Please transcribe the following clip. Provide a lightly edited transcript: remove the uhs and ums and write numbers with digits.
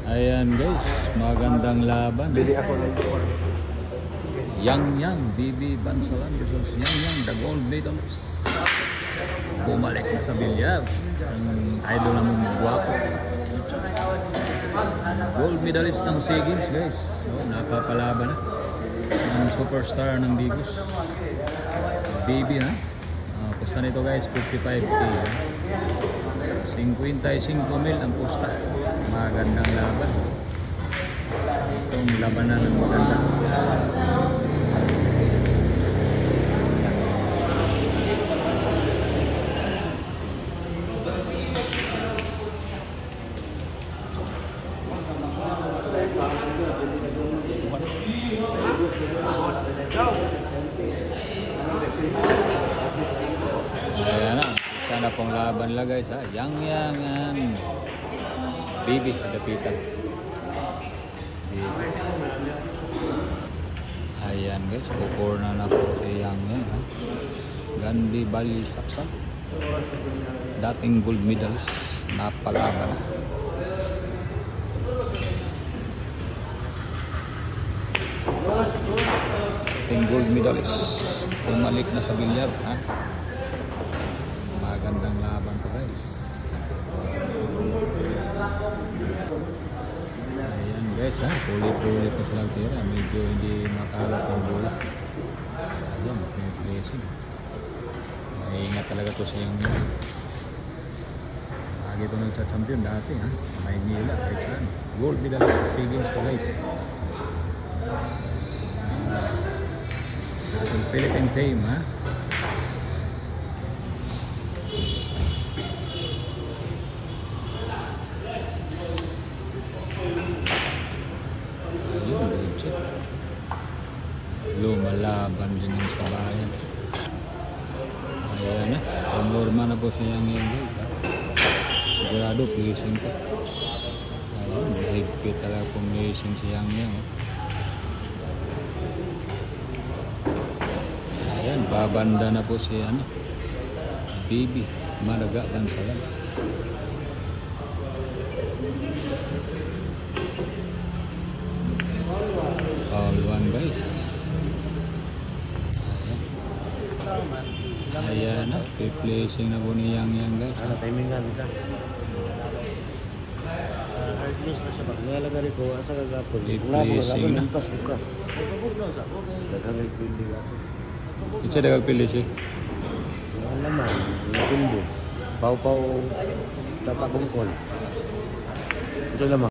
Ayan guys, magandang laban. Yang Bibi Bansalan versus Yang the gold medalist. Bumalik na sa bilyar ang idol namong guwapo. Gold medalist ng SEA Games guys. So, napapalaban na ang superstar ng Bigos. Bibi ha. Pusta nito guys, 55K. 55,000 ang pusta. Magandang laban. Itong labanan ng maganda. Ayan na, isa na pong laban lang guys ha. Yang Bibi kadapitan. Ayan guys, kukurna na po si Yang ha. Gandhi Bali Saksak, dating gold medalist, napalaban na. Dating gold medalist, bumalik na sa bilyar ha. Magandang laban to guys. Ayan guys ha, puli-puli pa silang tira, medyo hindi makalat ang bola. Ayan, may placing. Maingat talaga to sa Yang. Lagi ito nagsa-champion dati ha, Maynila, Kaisan. Gold medalist sa SEA Games to guys. Ang Philippine team ha. Ayun, legit. Lumalaban din yung sa bayan. Ayan na, pamorma na po siya Yang guys ha. Sigurado placing ko. Ayun, higpit talaga pong placing si Yang. Ayan, babanda na po si Bibi Maraga Bansalan. All one guys. Ayan na, placing na po ni Yang guys. Ano timingan ka? Hard news na siya. Nalagari ko, asa kagapon. Placing na. Nagkagay-pili ako. Isa nagpili siya. Ang laman, yung pili. Pau-pau, tapabungkol. Ito naman.